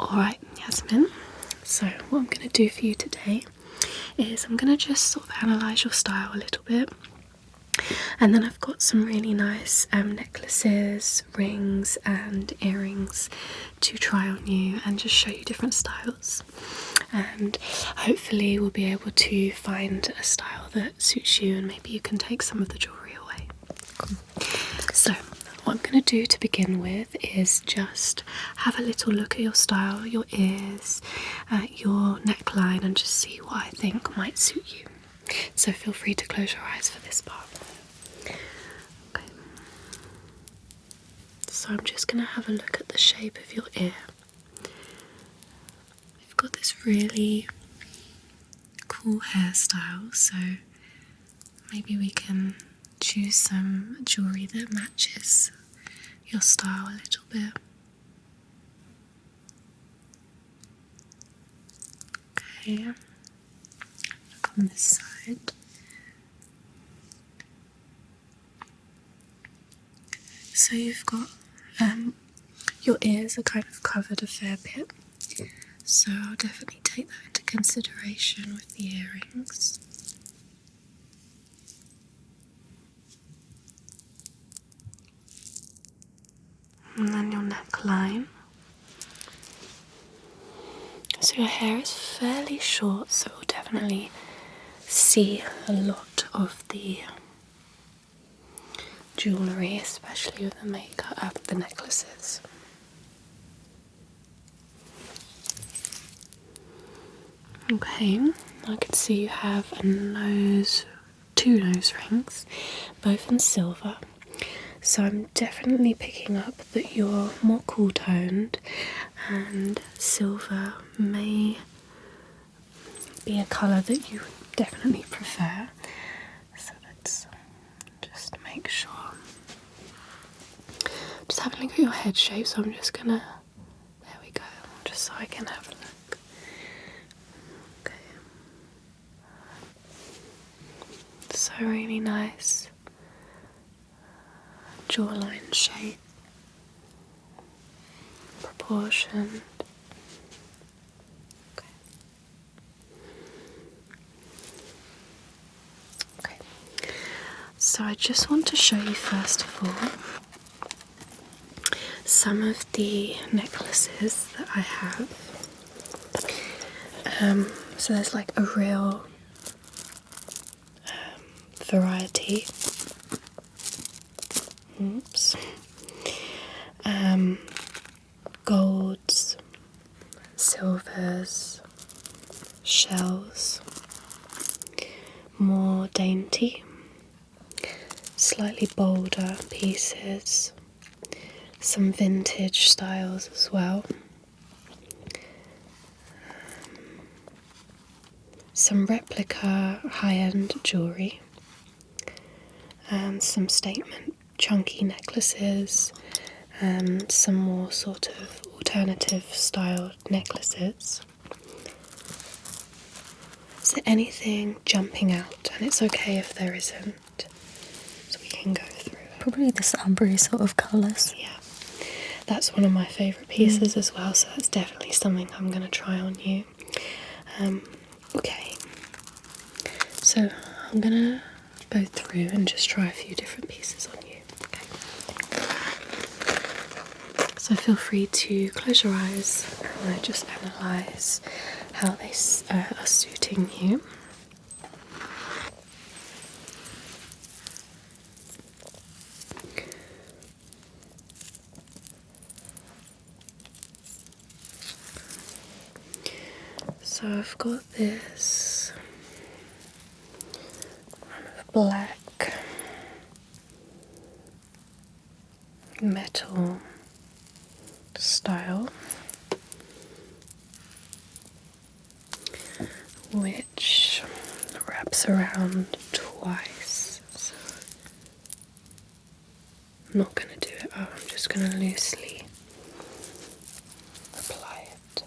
Alright, Yasmin, so what I'm going to do for you today is I'm going to just sort of analyse your style a little bit, and then I've got some really nice necklaces, rings and earrings to try on you and just show you different styles, and hopefully we'll be able to find a style that suits you and maybe you can take some of the jewellery away. So what I'm going to do to begin with is just have a little look at your style, your ears, your neckline, and just see what I think might suit you. So feel free to close your eyes for this part. Okay. So I'm just going to have a look at the shape of your ear. You've got this really cool hairstyle, so maybe we can choose some jewellery that matches your style a little bit. Okay, look on this side. So you've got, your ears are kind of covered a fair bit, so I'll definitely take that into consideration with the earrings. And then your neckline. So your hair is fairly short, so we'll definitely see a lot of the jewellery, especially with the makeup, the necklaces. Okay, I can see you have two nose rings, both in silver. So I'm definitely picking up that you're more cool toned, and silver may be a colour that you definitely prefer. So let's just make sure. Just have a look at your head shape, so I'm just gonna, there we go, just so I can have a look. Okay. So really nice jawline shape, proportioned. Okay. So I just want to show you first of all some of the necklaces that I have. So there's like a real variety. Oops. Golds, silvers, shells, more dainty, slightly bolder pieces, some vintage styles as well, some replica high-end jewellery, and some statement chunky necklaces, and some more sort of alternative styled necklaces. Is there anything jumping out? And it's okay if there isn't, so we can go through it. Probably the ambery sort of colours. Yeah, that's one of my favourite pieces as well, so that's definitely something I'm going to try on you. Okay, so I'm going to go through and just try a few different pieces on you. Okay. So feel free to close your eyes and I just analyse how they are suiting you. So I've got this kind of black metal style, which wraps around twice. So I'm not going to do it up, I'm just going to loosely apply it.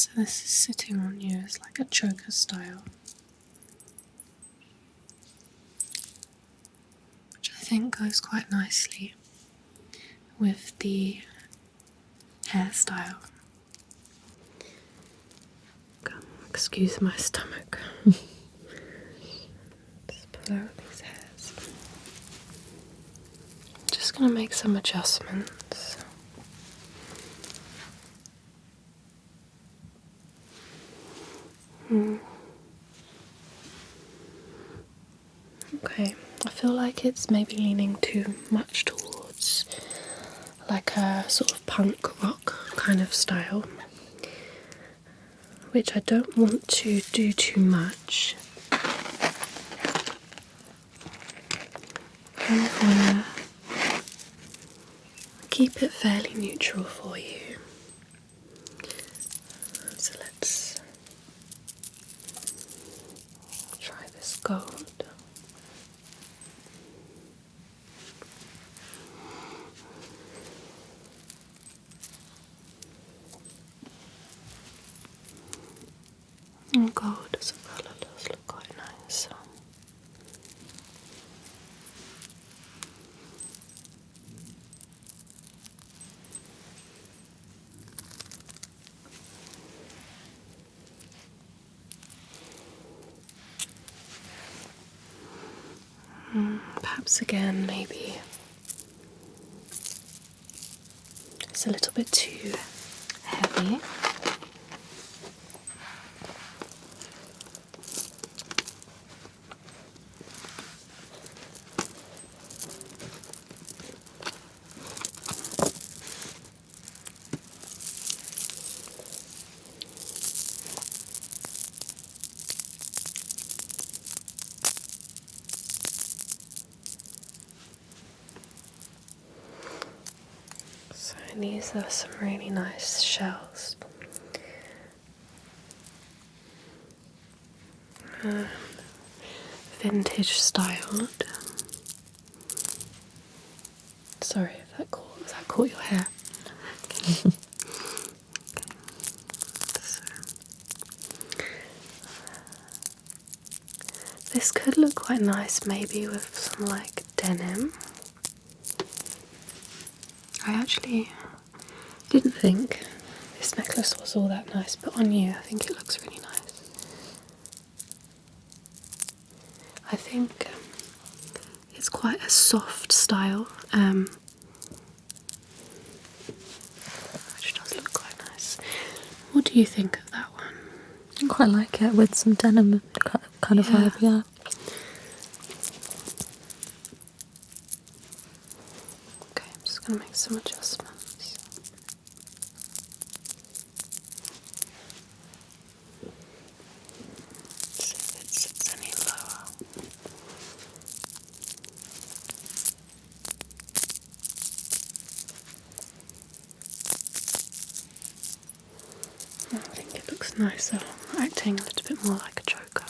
So this is sitting on you as like a choker style, which I think goes quite nicely with the hairstyle. Excuse my stomach. Just pull out these hairs. Just gonna make some adjustments. Okay, I feel like it's maybe leaning too much towards like a sort of punk rock kind of style, which I don't want to do too much. Kind of want to keep it fairly neutral for you. So let's try this gold. And gold as a colour does look quite nice. Perhaps again, maybe it's a little bit too heavy. So these are some really nice shells. Vintage styled. Sorry if that caught your hair. Okay. So, this could look quite nice maybe with some like denim. I actually didn't think this necklace was all that nice, but on you I think it looks really nice. I think it's quite a soft style, which does look quite nice. What do you think of that one? I quite like it with some denim kind of vibe, yeah. Okay, I'm just going to make some adjustments. See if it sits any lower. I think it looks nicer, acting a little bit more like a choker.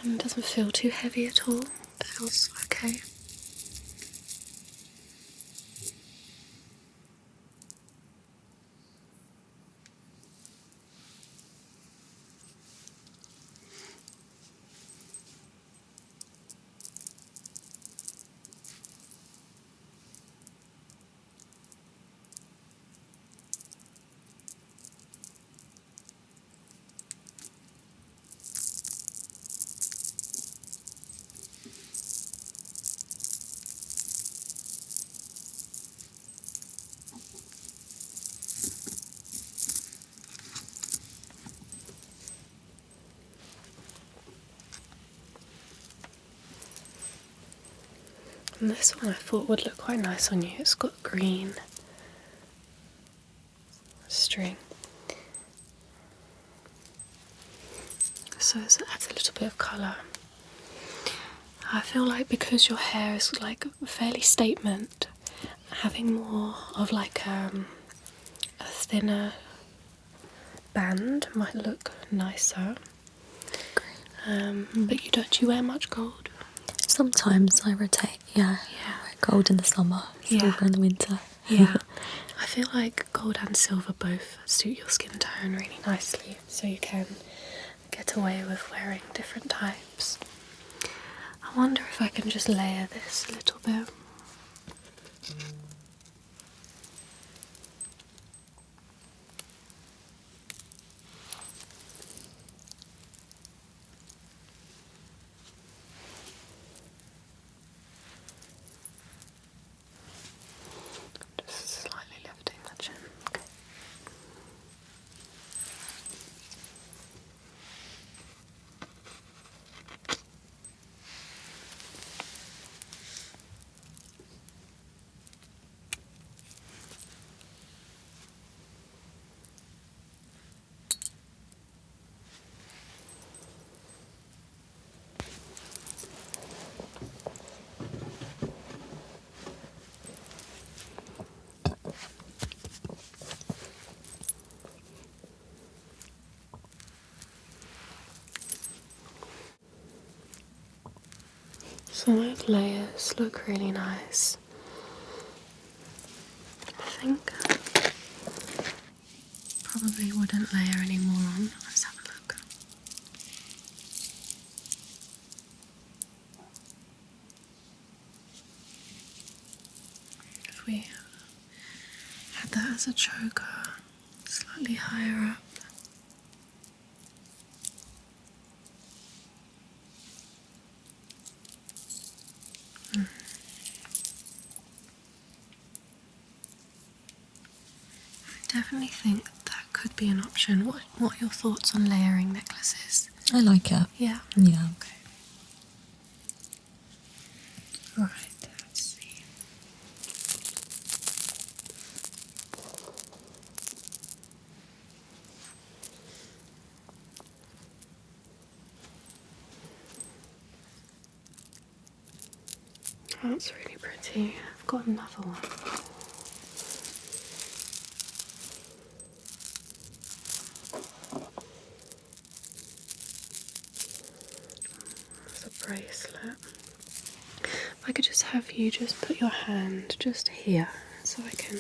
And it doesn't feel too heavy at all. It feels okay. And this one I thought would look quite nice on you. It's got green string, so it adds a little bit of colour I feel like because your hair is like fairly statement, having more of like a thinner band might look nicer. But do you wear much gold? Sometimes I rotate, yeah. I wear gold in the summer, silver in the winter. Yeah. I feel like gold and silver both suit your skin tone really nicely, so you can get away with wearing different types. I wonder if I can just layer this a little bit. Just slightly lifting the chin. Okay. So those layers look really nice. I think probably wouldn't layer any more on. Let's have a look. If we had that as a choker, slightly higher up. I definitely think that could be an option. What are your thoughts on layering necklaces? I like it. Yeah. Yeah. Okay. Right, let's see. That's really pretty. I've got another one. It's a bracelet. If I could just have you just put your hand just here so I can.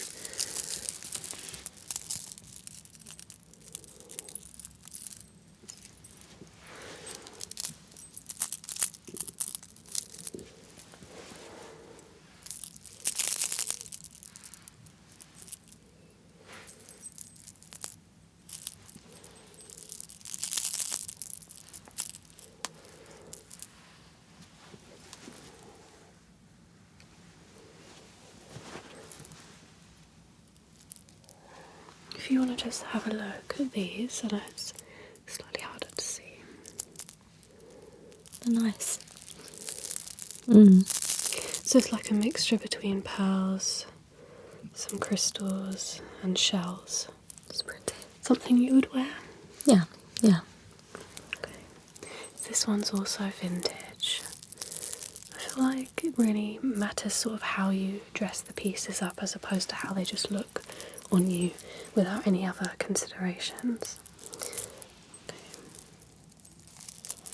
If you want to just have a look at these, and it's slightly harder to see. They're nice. So it's like a mixture between pearls, some crystals, and shells. It's pretty. Something you would wear? Yeah, yeah. Okay. This one's also vintage. I feel like it really matters sort of how you dress the pieces up as opposed to how they just look on you without any other considerations. Okay.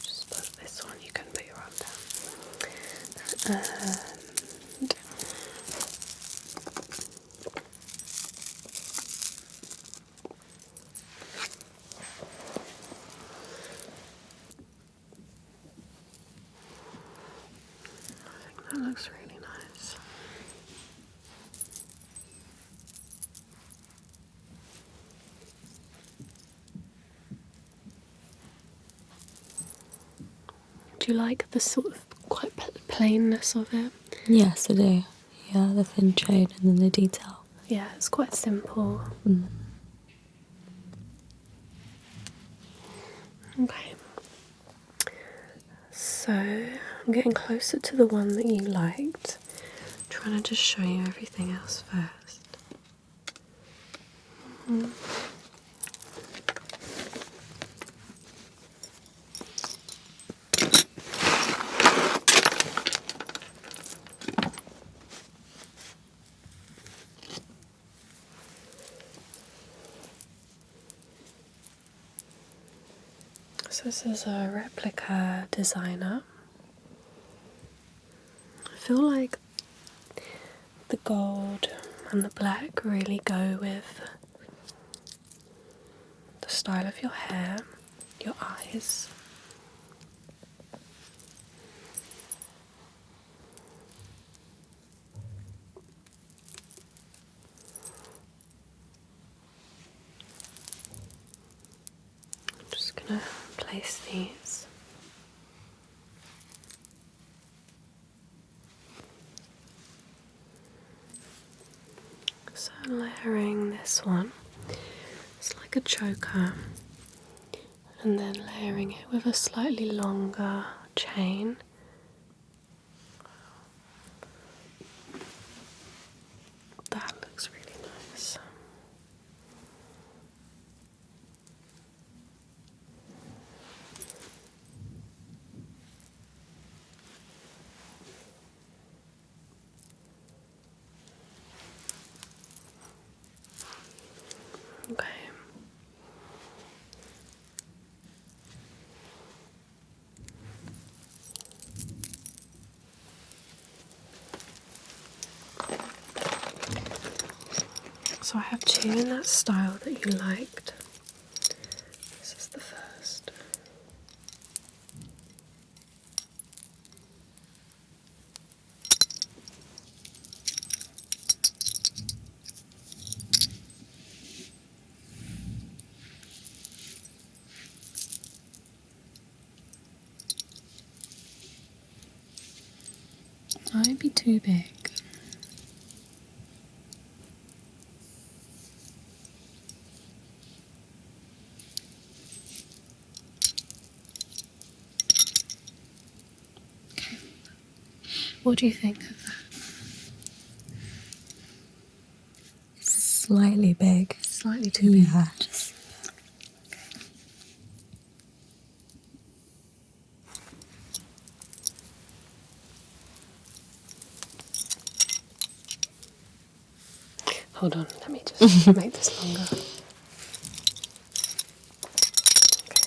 Just put this one, you can put your arm down. And I think that looks really nice. Do you like the sort of quite plainness of it? Yes, I do. Yeah, the thin shade and then the detail. Yeah, it's quite simple. Okay. So I'm getting closer to the one that you liked. Trying to just show you everything else first. So this is a replica designer. I feel like the gold and the black really go with the style of your hair, your eyes. I'm just gonna place these. So layering this one, it's like a choker, and then layering it with a slightly longer chain. That looks really nice. Okay. So I have two in that style that you liked. This is the first. Might be too big. What do you think of that? Slightly big. Slightly too big. Yeah. Hold on, let me just make this longer. Okay.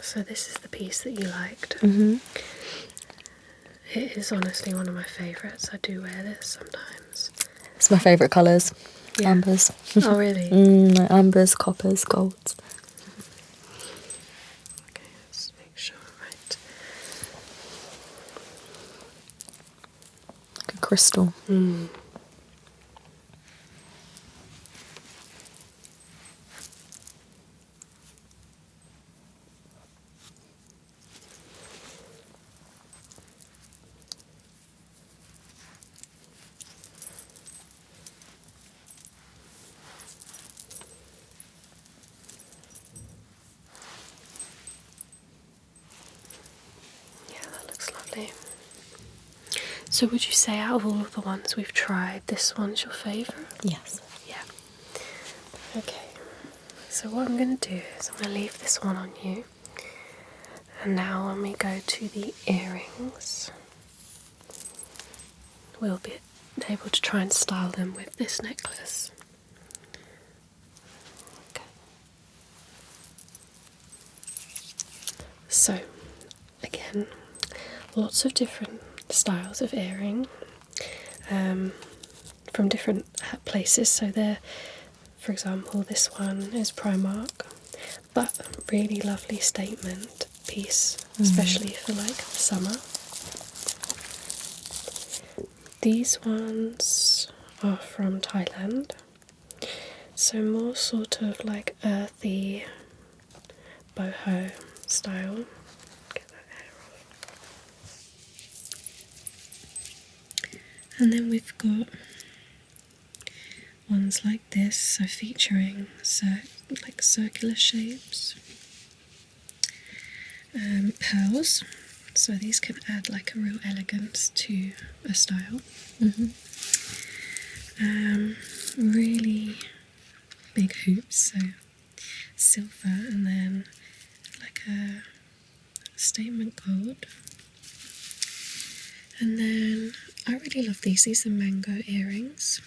So this is the piece that you liked. Mm-hmm. It is honestly one of my favourites. I do wear this sometimes. It's my favourite colours. Yeah. Ambers. Oh really? Ambers, coppers, golds. Okay, let's make sure, right. Like a crystal. Yeah, that looks lovely. So would you say out of all of the ones we've tried, this one's your favourite? Yes. Yeah. Okay. So what I'm going to do is I'm going to leave this one on you. And now when we go to the earrings, we'll be able to try and style them with this necklace. Okay. So, again, lots of different styles of earring from different places. So there, for example, this one is Primark, but really lovely statement piece, especially for like summer. These ones are from Thailand, so more sort of like earthy boho style. Get that hair off. And then we've got ones like this, so featuring like circular shapes, pearls. So these can add like a real elegance to a style. Really big hoops, so silver, and then like a statement gold. And then I really love these. These are mango earrings.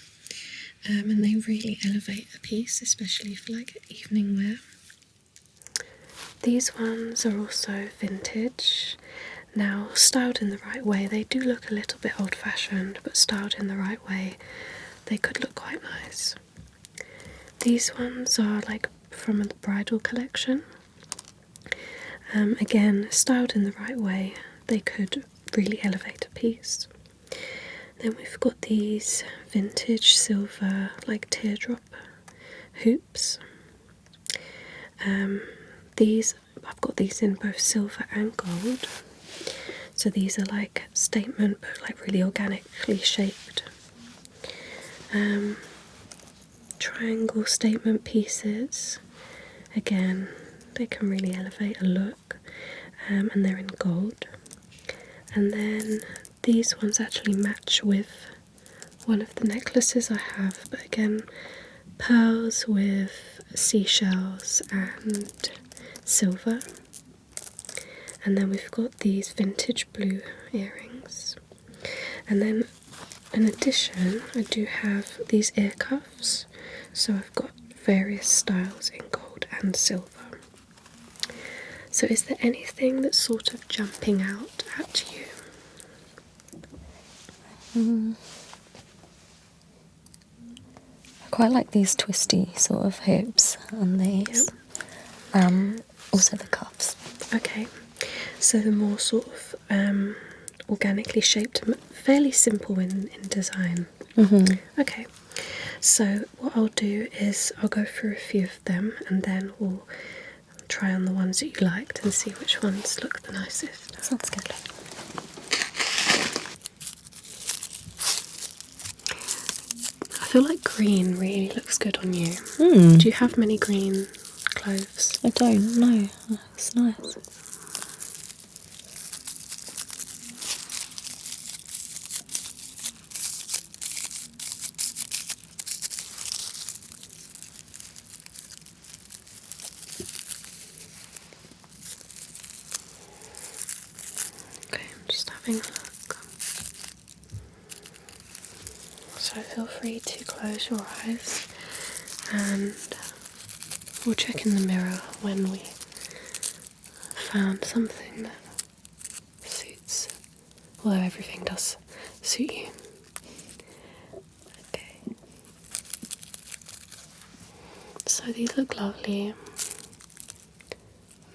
And they really elevate a piece, especially for like evening wear. These ones are also vintage. Now, styled in the right way, they do look a little bit old-fashioned, but styled in the right way, they could look quite nice. These ones are like from the bridal collection. Again, styled in the right way, they could really elevate a piece. Then we've got these vintage silver, like teardrop hoops. I've got these in both silver and gold. So these are like statement, but like really organically shaped. Triangle statement pieces. Again, they can really elevate a look. And they're in gold. And then these ones actually match with one of the necklaces I have, but again, pearls with seashells and silver. And then we've got these vintage blue earrings. And then in addition, I do have these ear cuffs. So I've got various styles in gold and silver. So is there anything that's sort of jumping out at you? I quite like these twisty sort of hoops on these. Yep. Also the cuffs. Okay, so the more sort of organically shaped, fairly simple in design. Okay, so what I'll do is I'll go through a few of them and then we'll try on the ones that you liked and see which ones look the nicest. Sounds good. I feel like green really looks good on you. Do you have many green clothes? I don't know. It's nice. Okay, I'm just having a look. So feel free to close your eyes and we'll check in the mirror when we found something that suits, although everything does suit you. Okay. So these look lovely.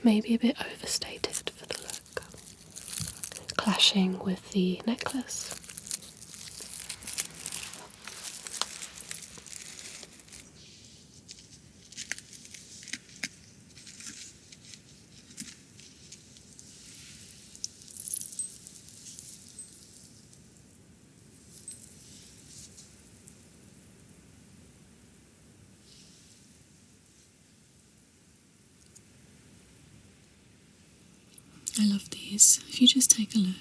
Maybe a bit overstated for the look. Clashing with the necklace. I love these. If you just take a look,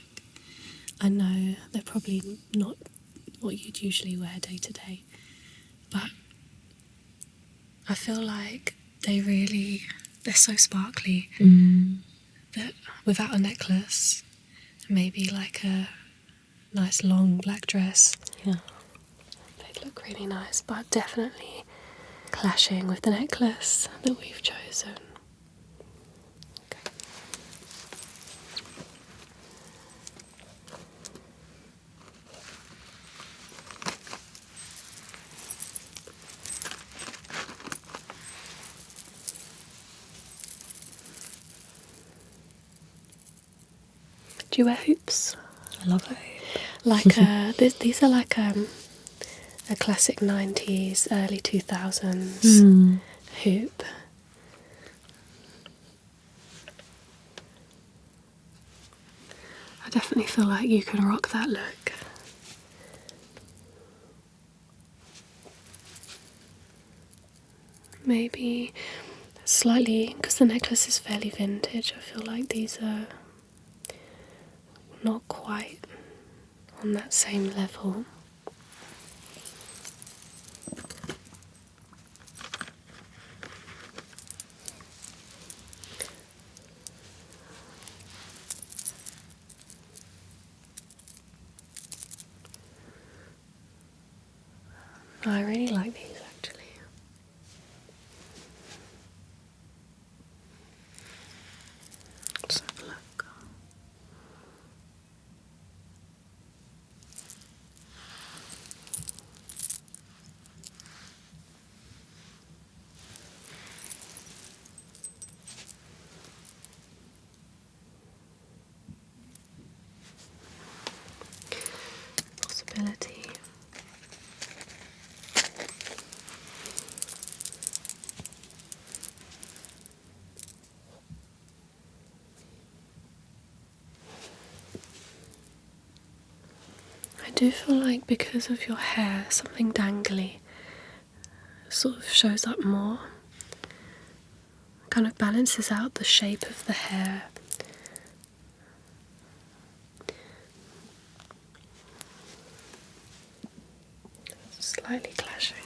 I know they're probably not what you'd usually wear day to day, but I feel like they're so sparkly that without a necklace, maybe like a nice long black dress, they'd look really nice, but definitely clashing with the necklace that we've chosen. Do you wear hoops? I love it. Like these are like a classic 90s, early 2000s hoop. I definitely feel like you could rock that look. Maybe slightly, because the necklace is fairly vintage, I feel like these are not quite on that same level. I really like these actually. Let's have a look. Possibility. I do feel like because of your hair, something dangly sort of shows up more. Kind of balances out the shape of the hair. Slightly clashing.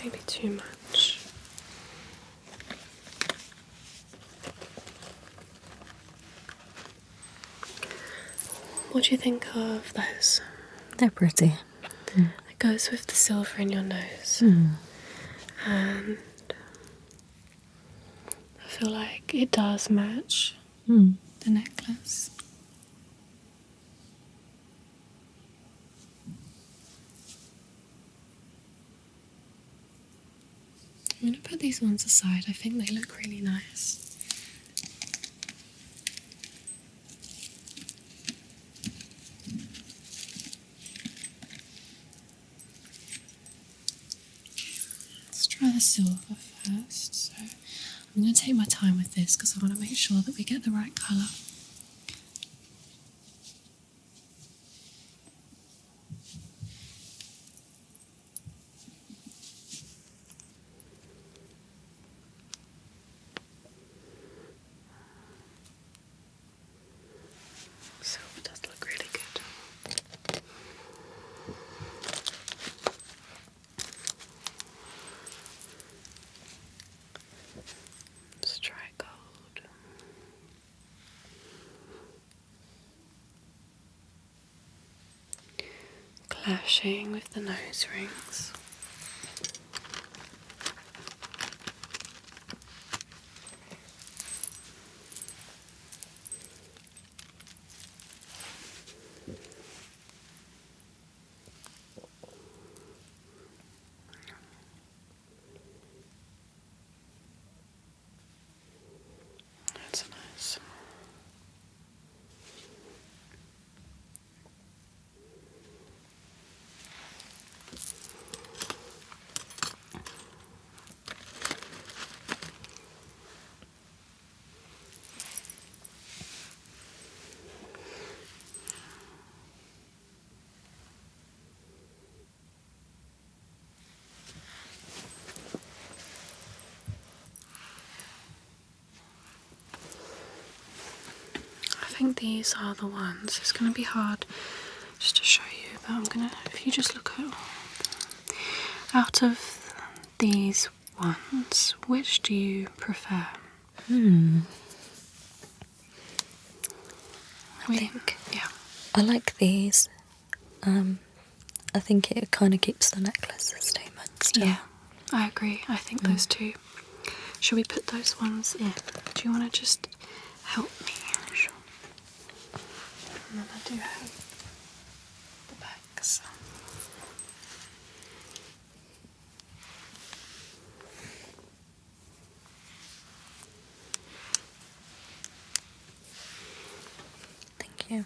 Maybe too much. What do you think of those? They're pretty. It goes with the silver in your nose. And I feel like it does match the necklace. I'm going to put these ones aside. I think they look really nice. Let's try the silver first. So I'm going to take my time with this because I want to make sure that we get the right colour. Silver does look really good. Let's try gold. Clashing with the nose rings. That's nice. I think these are the ones. It's going to be hard just to show you, but I'm going to, if you just look at, out of these ones, which do you prefer? Yeah. I like these. I think it kind of keeps the necklace a statement still. Yeah, I agree. I think those two. Shall we put those ones in? Do you want to just help me? Sure. And then I do have the bags. you.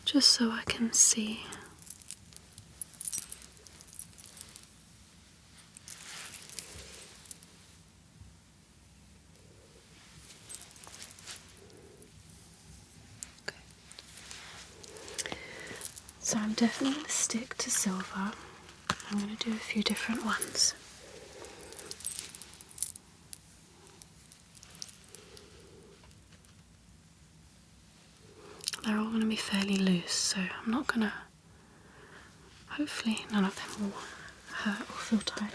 Just so I can see. Okay. So I'm definitely going to stick to silver. I'm going to do a few different ones. They're all going to be fairly loose, so I'm not going to, hopefully none of them will hurt or feel tight.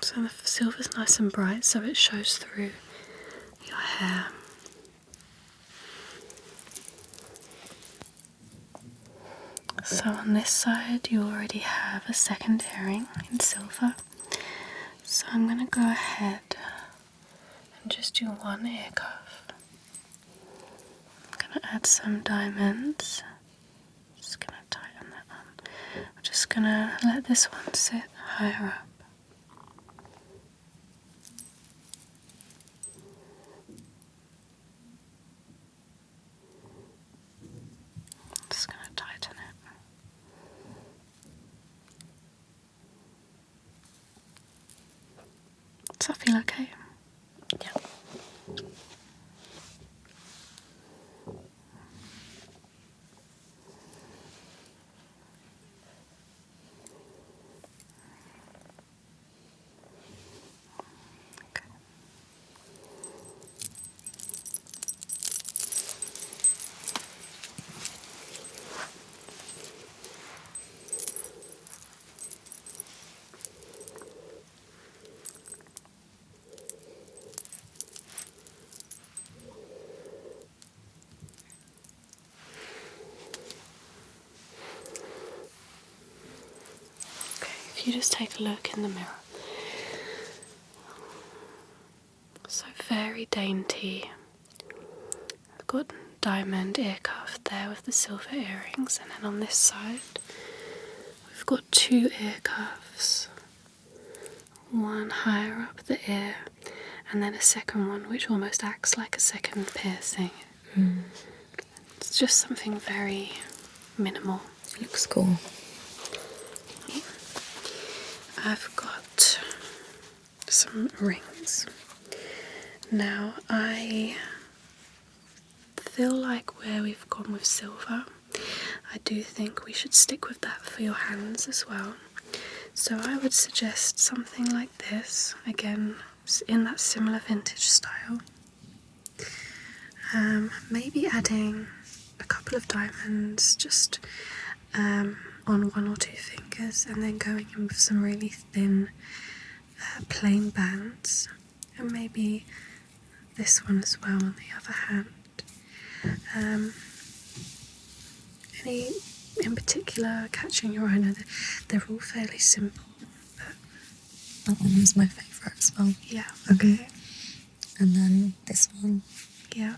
So the silver's nice and bright, so it shows through your hair. So on this side you already have a second earring in silver. So I'm going to go ahead and just do one ear cuff. I'm going to add some diamonds. Just going to tighten that on. I'm just going to let this one sit higher up. Just going to tighten it. Does that feel okay? Yeah. Okay. If you just take a look in the mirror. So very dainty. I've got diamond ear cuff there with the silver earrings, and then on this side we've got two ear cuffs. One higher up the ear, and then a second one which almost acts like a second piercing. It's just something very minimal. It looks cool. I've got some rings. Now I feel like where we've gone with silver, I do think we should stick with that for your hands as well. So I would suggest something like this, again in that similar vintage style. Maybe adding a couple of diamonds just on one or two fingers, and then going in with some really thin plain bands, and maybe this one as well on the other hand. Any in particular catching your eye? No, they're all fairly simple, but That one was my favourite as well. yeah, okay. And then this one. Yeah.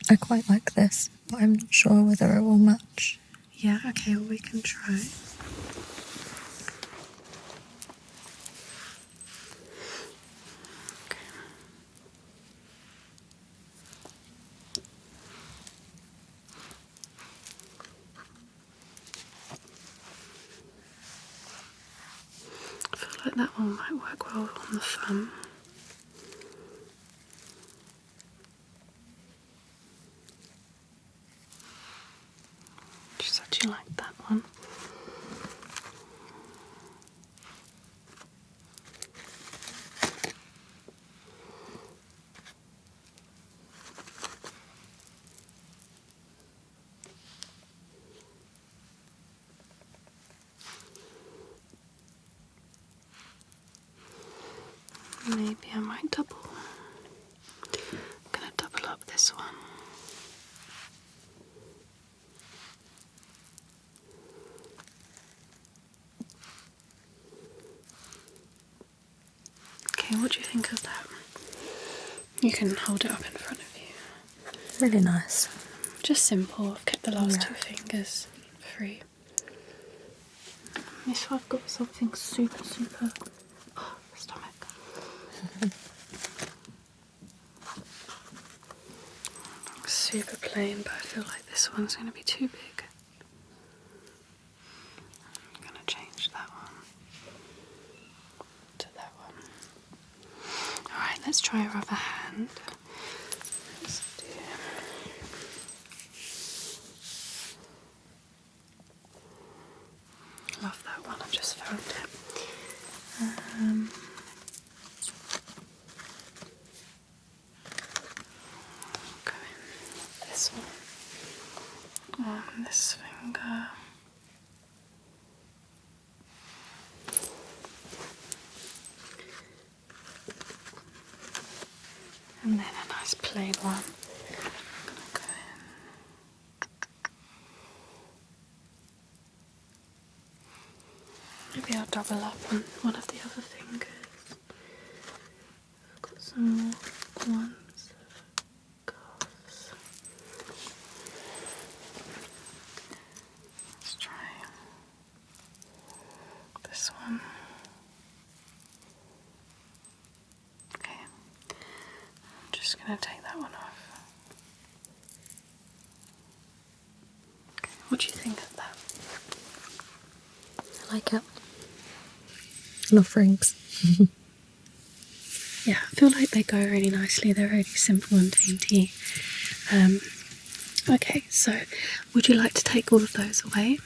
I quite like this, but I'm not sure whether it will match Yeah, okay, well we can try. Okay. I feel like that one might work well on the thumb. Just actually like that one. Maybe I might double. I'm gonna double up this one. Okay, what do you think of that? You can hold it up in front of you. Really nice. Just simple. I've kept the last two fingers free. If I've got something super, oh, stomach. Super plain, but I feel like this one's going to be too big. I'm going to change that one to that one. Alright, let's try our other hand. Let's do... Love that one, I just found it. Okay, this one on this finger. And then a nice plain one. I'm gonna go in. Maybe I'll double up on one of the other fingers. I've got some more ones of cuffs. Let's try this one. Okay, I'm just gonna take that one off. Okay, what do you think of that? I like it. Love rings. Yeah, I feel like they go really nicely. They're really simple and dainty. Okay, so would you like to take all of those away?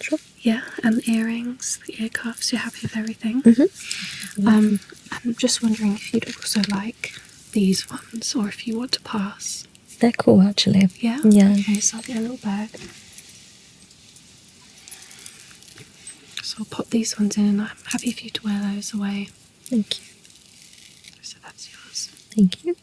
Sure. Yeah, and the earrings, the ear cuffs, you're happy with everything? Mm-hmm. I'm just wondering if you'd also like these ones or if you want to pass. They're cool, actually. Yeah? Yeah. Okay, so I'll get a little bag. So I'll pop these ones in and I'm happy for you to wear those away. Thank you. So that's yours. Thank you.